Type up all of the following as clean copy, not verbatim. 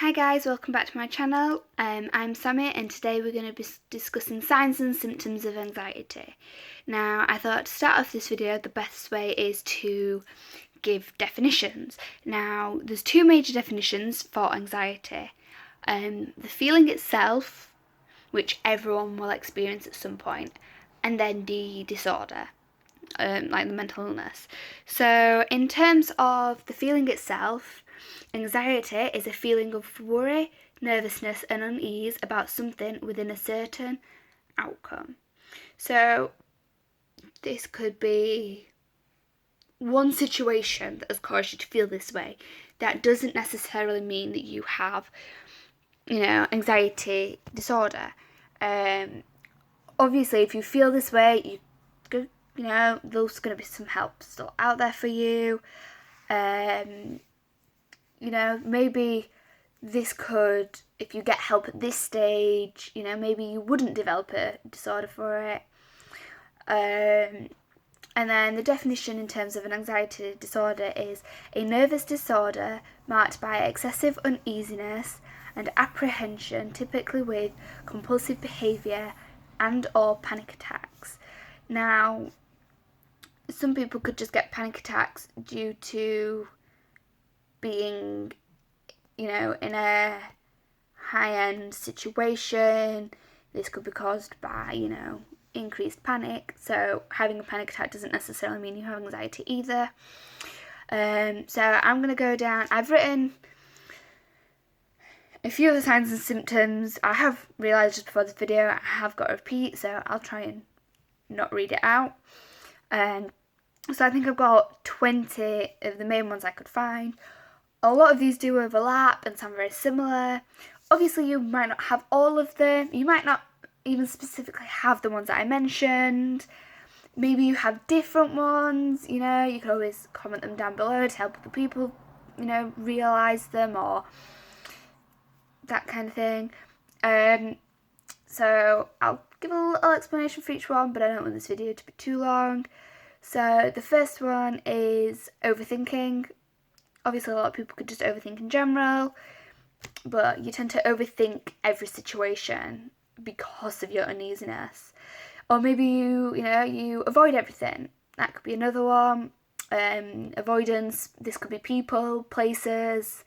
Hi guys, welcome back to my channel. I'm Sammy and today we're going to be discussing signs and symptoms of anxiety. Now I thought to start off this video the best way is to give definitions. Now there's two major definitions for anxiety. The feeling itself, which everyone will experience at some point, and then the disorder. Like the mental illness. So in terms of the feeling itself, anxiety is a feeling of worry, nervousness and unease about something within a certain outcome. So this could be one situation that has caused you to feel this way. That doesn't necessarily mean that you have, anxiety disorder. Obviously, if you feel this way, there's going to be some help still out there for you. Maybe this could, if you get help at this stage, maybe you wouldn't develop a disorder for it. And then the definition in terms of an anxiety disorder is a nervous disorder marked by excessive uneasiness and apprehension, typically with compulsive behaviour and or panic attacks. Now, some people could just get panic attacks due to being, in a high-end situation. This could be caused by, increased panic. So having a panic attack doesn't necessarily mean you have anxiety either. So I'm going to go down. I've written a few of the signs and symptoms. I have realised just before this video I have got a repeat, so I'll try and not read it out. So I think I've got 20 of the main ones I could find. A lot of these do overlap and sound very similar. Obviously you might not have all of them. You might not even specifically have the ones that I mentioned. Maybe you have different ones, you can always comment them down below to help other people, realise them or that kind of thing. So I'll give a little explanation for each one, but I don't want this video to be too long. So the first one is overthinking. Obviously a lot of people could just overthink in general, but you tend to overthink every situation because of your uneasiness. Or maybe you avoid everything. That could be another one. Avoidance, this could be people, places,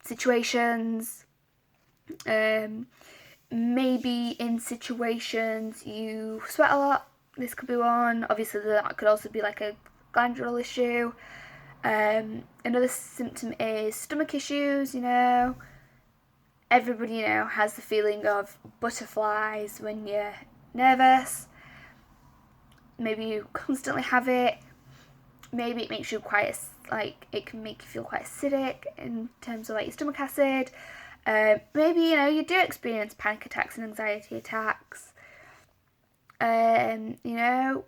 situations. Maybe in situations you sweat a lot. This could be one. Obviously that could also be like a glandular issue. Another symptom is stomach issues. Everybody has the feeling of butterflies when you're nervous. Maybe you constantly have it. Maybe it makes you it can make you feel quite acidic in terms of like your stomach acid. Maybe you do experience panic attacks and anxiety attacks.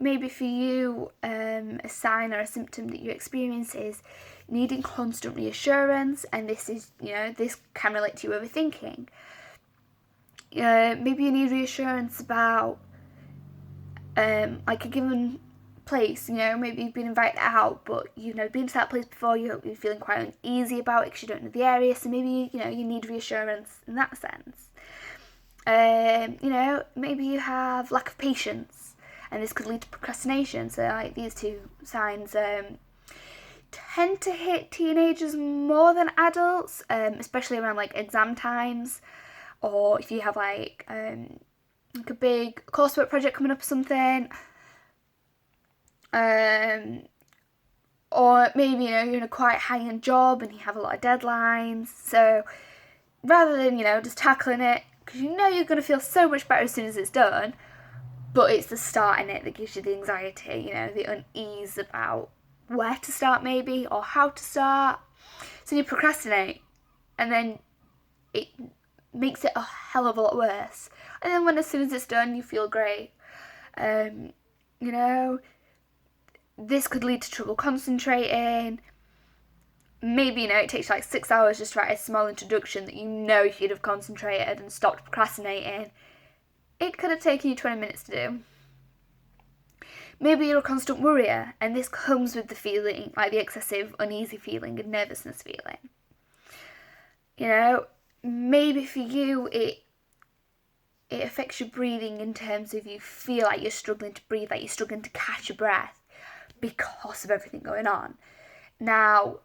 Maybe for you, a sign or a symptom that you experience is needing constant reassurance, and this is, this can relate to you overthinking. Maybe you need reassurance about, like a given place, maybe you've been invited out, but you've never been to that place before, you're feeling quite uneasy about it because you don't know the area, so maybe, you need reassurance in that sense. Maybe you have lack of patience, and this could lead to procrastination. So like these two signs tend to hit teenagers more than adults, especially around like exam times, or if you have like a big coursework project coming up or something, or maybe you're in a quite high-end job and you have a lot of deadlines. So rather than just tackling it, because you're going to feel so much better as soon as it's done, but it's the starting it that gives you the anxiety, the unease about where to start maybe, or how to start. So you procrastinate, and then it makes it a hell of a lot worse. And then as soon as it's done, you feel great. This could lead to trouble concentrating. Maybe, it takes like 6 hours just to write a small introduction that if you'd have concentrated and stopped procrastinating, it could have taken you 20 minutes to do. Maybe you're a constant worrier, and this comes with the feeling, like the excessive uneasy feeling and nervousness feeling. maybe for you it affects your breathing in terms of you feel like you're struggling to breathe, like you're struggling to catch your breath because of everything going on. Now,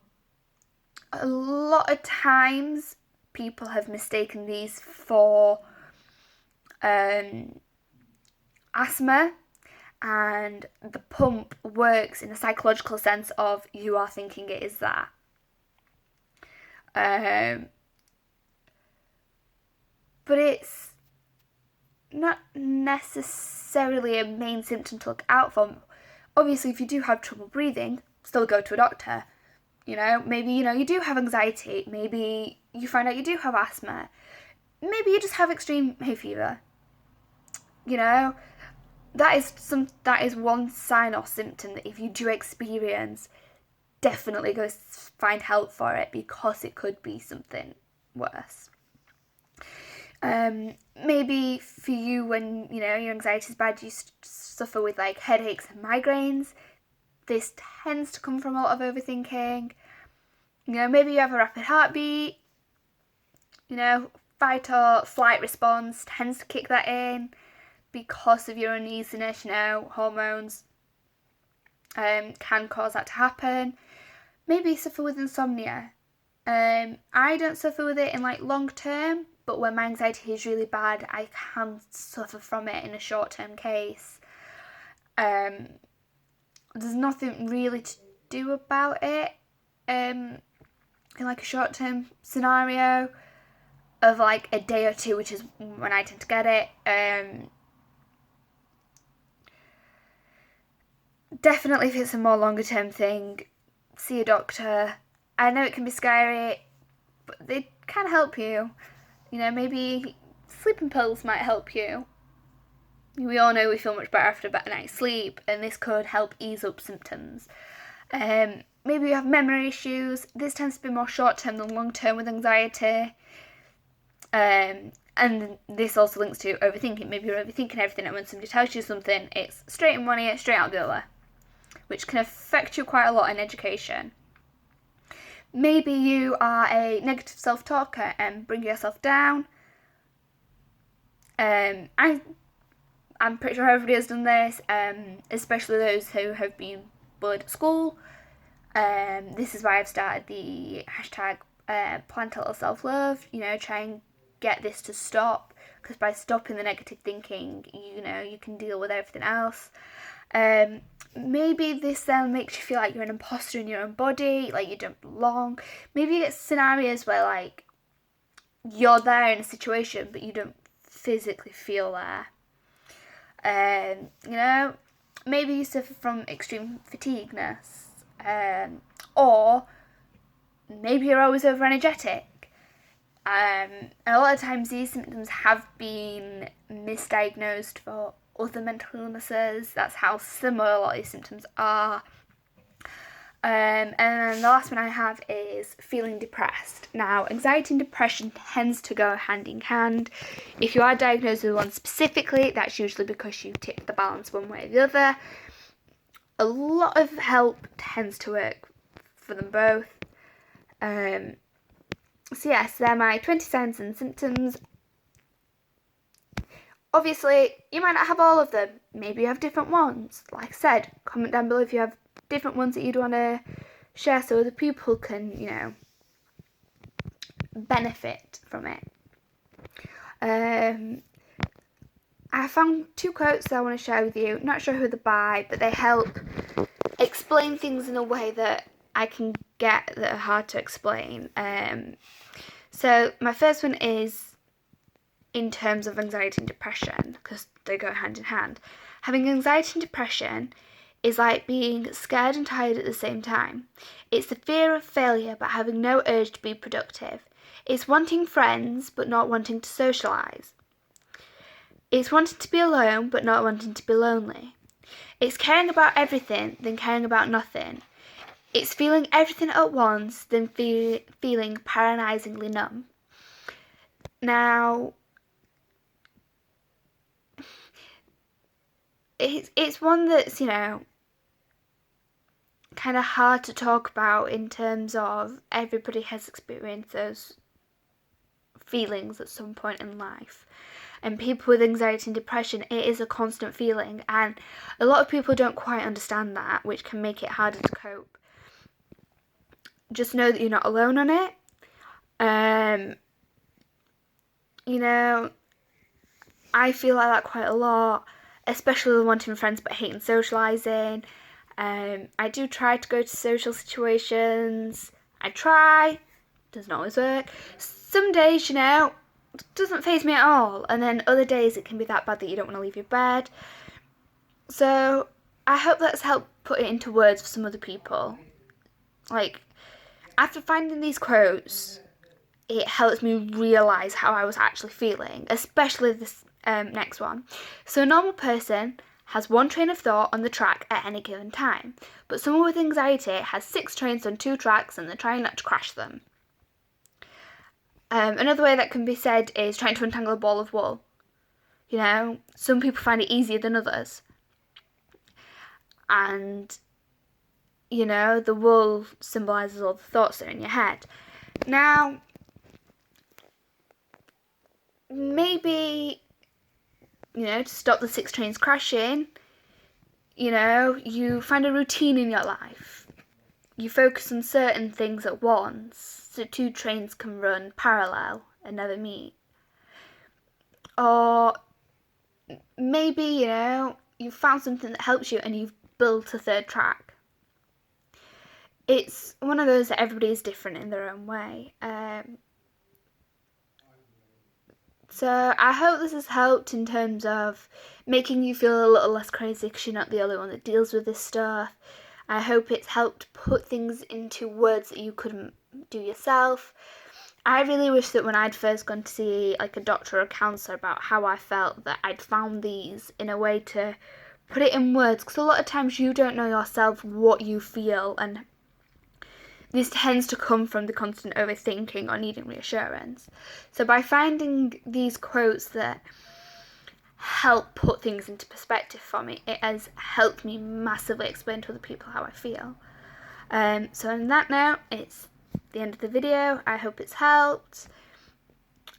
a lot of times people have mistaken these for asthma, and the pump works in a psychological sense of you are thinking it is that. But it's not necessarily a main symptom to look out for. Obviously, if you do have trouble breathing, still go to a doctor. Maybe you do have anxiety. Maybe you find out you do have asthma. Maybe you just have extreme hay fever. That is one sign or symptom that if you do experience, definitely go find help for it, because it could be something worse. Maybe for you, when your anxiety is bad, you suffer with like headaches and migraines. This tends to come from a lot of overthinking. Maybe you have a rapid heartbeat. Fight or flight response tends to kick that in because of your uneasiness. Hormones can cause that to happen. Maybe you suffer with insomnia. I don't suffer with it in like long term, but when my anxiety is really bad, I can suffer from it in a short term case. There's nothing really to do about it in like a short term scenario of like a day or two, which is when I tend to get it. Definitely if it's a more longer term thing, see a doctor. I know it can be scary, but they can help you. Maybe sleeping pills might help you. We all know we feel much better after a better night's sleep, and this could help ease up symptoms. Maybe you have memory issues. This tends to be more short term than long term with anxiety. And this also links to overthinking. Maybe you're overthinking everything, and when somebody tells you something, it's straight in one ear, straight out the other, which can affect you quite a lot in education. Maybe you are a negative self-talker and bring yourself down. I'm pretty sure everybody has done this, especially those who have been bullied at school. This is why I've started the hashtag plant a little self-love. Try and get this to stop, because by stopping the negative thinking, you can deal with everything else. Maybe this then makes you feel like you're an imposter in your own body, like you don't belong. Maybe it's scenarios where like you're there in a situation but you don't physically feel there. Maybe you suffer from extreme fatigueness, or maybe you're always over energetic. And a lot of times these symptoms have been misdiagnosed for other mental illnesses. That's how similar a lot of these symptoms are. And then the last one I have is feeling depressed. Now, anxiety and depression tends to go hand in hand. If you are diagnosed with one specifically, that's usually because you tip the balance one way or the other. A lot of help tends to work for them both. So yes, they're my 20 signs and symptoms. Obviously, you might not have all of them. Maybe you have different ones. Like I said, comment down below if you have different ones that you'd want to share so other people can, benefit from it. I found 2 quotes that I want to share with you. Not sure who they're by, but they help explain things in a way that I can get that are hard to explain. So my first one is in terms of anxiety and depression, because they go hand in hand. Having anxiety and depression is like being scared and tired at the same time. It's the fear of failure but having no urge to be productive. It's wanting friends but not wanting to socialise. It's wanting to be alone but not wanting to be lonely. It's caring about everything then caring about nothing. It's feeling everything at once then feeling paralysingly numb. Now, it's one that's, kind of hard to talk about in terms of everybody has experienced those feelings at some point in life. And people with anxiety and depression, it is a constant feeling, and a lot of people don't quite understand that, which can make it harder to cope. Just know that you're not alone on it. You know, I feel like that quite a lot, especially wanting friends but hating socialising. I do try to go to social situations. I try. Doesn't always work. Some days, it doesn't faze me at all. And then other days it can be that bad that you don't want to leave your bed. So I hope that's helped put it into words for some other people. Like, after finding these quotes, it helps me realise how I was actually feeling, especially this next one. So a normal person has one train of thought on the track at any given time, but someone with anxiety has 6 trains on 2 tracks and they're trying not to crash them. Another way that can be said is trying to untangle a ball of wool. Some people find it easier than others. And, the wool symbolises all the thoughts that are in your head. Now, maybe, to stop the 6 trains crashing, you find a routine in your life. You focus on certain things at once, so 2 trains can run parallel and never meet. Or maybe, you've found something that helps you and you've built a 3rd track. It's one of those that everybody is different in their own way. So I hope this has helped in terms of making you feel a little less crazy because you're not the only one that deals with this stuff. I hope it's helped put things into words that you couldn't do yourself. I really wish that when I'd first gone to see a doctor or a counsellor about how I felt, that I'd found these in a way to put it in words, because a lot of times you don't know yourself what you feel, and this tends to come from the constant overthinking or needing reassurance. So by finding these quotes that help put things into perspective for me, it has helped me massively explain to other people how I feel. So on that note, it's the end of the video. I hope it's helped.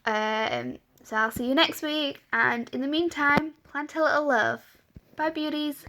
So I'll see you next week, and in the meantime, plant a little love. Bye, beauties.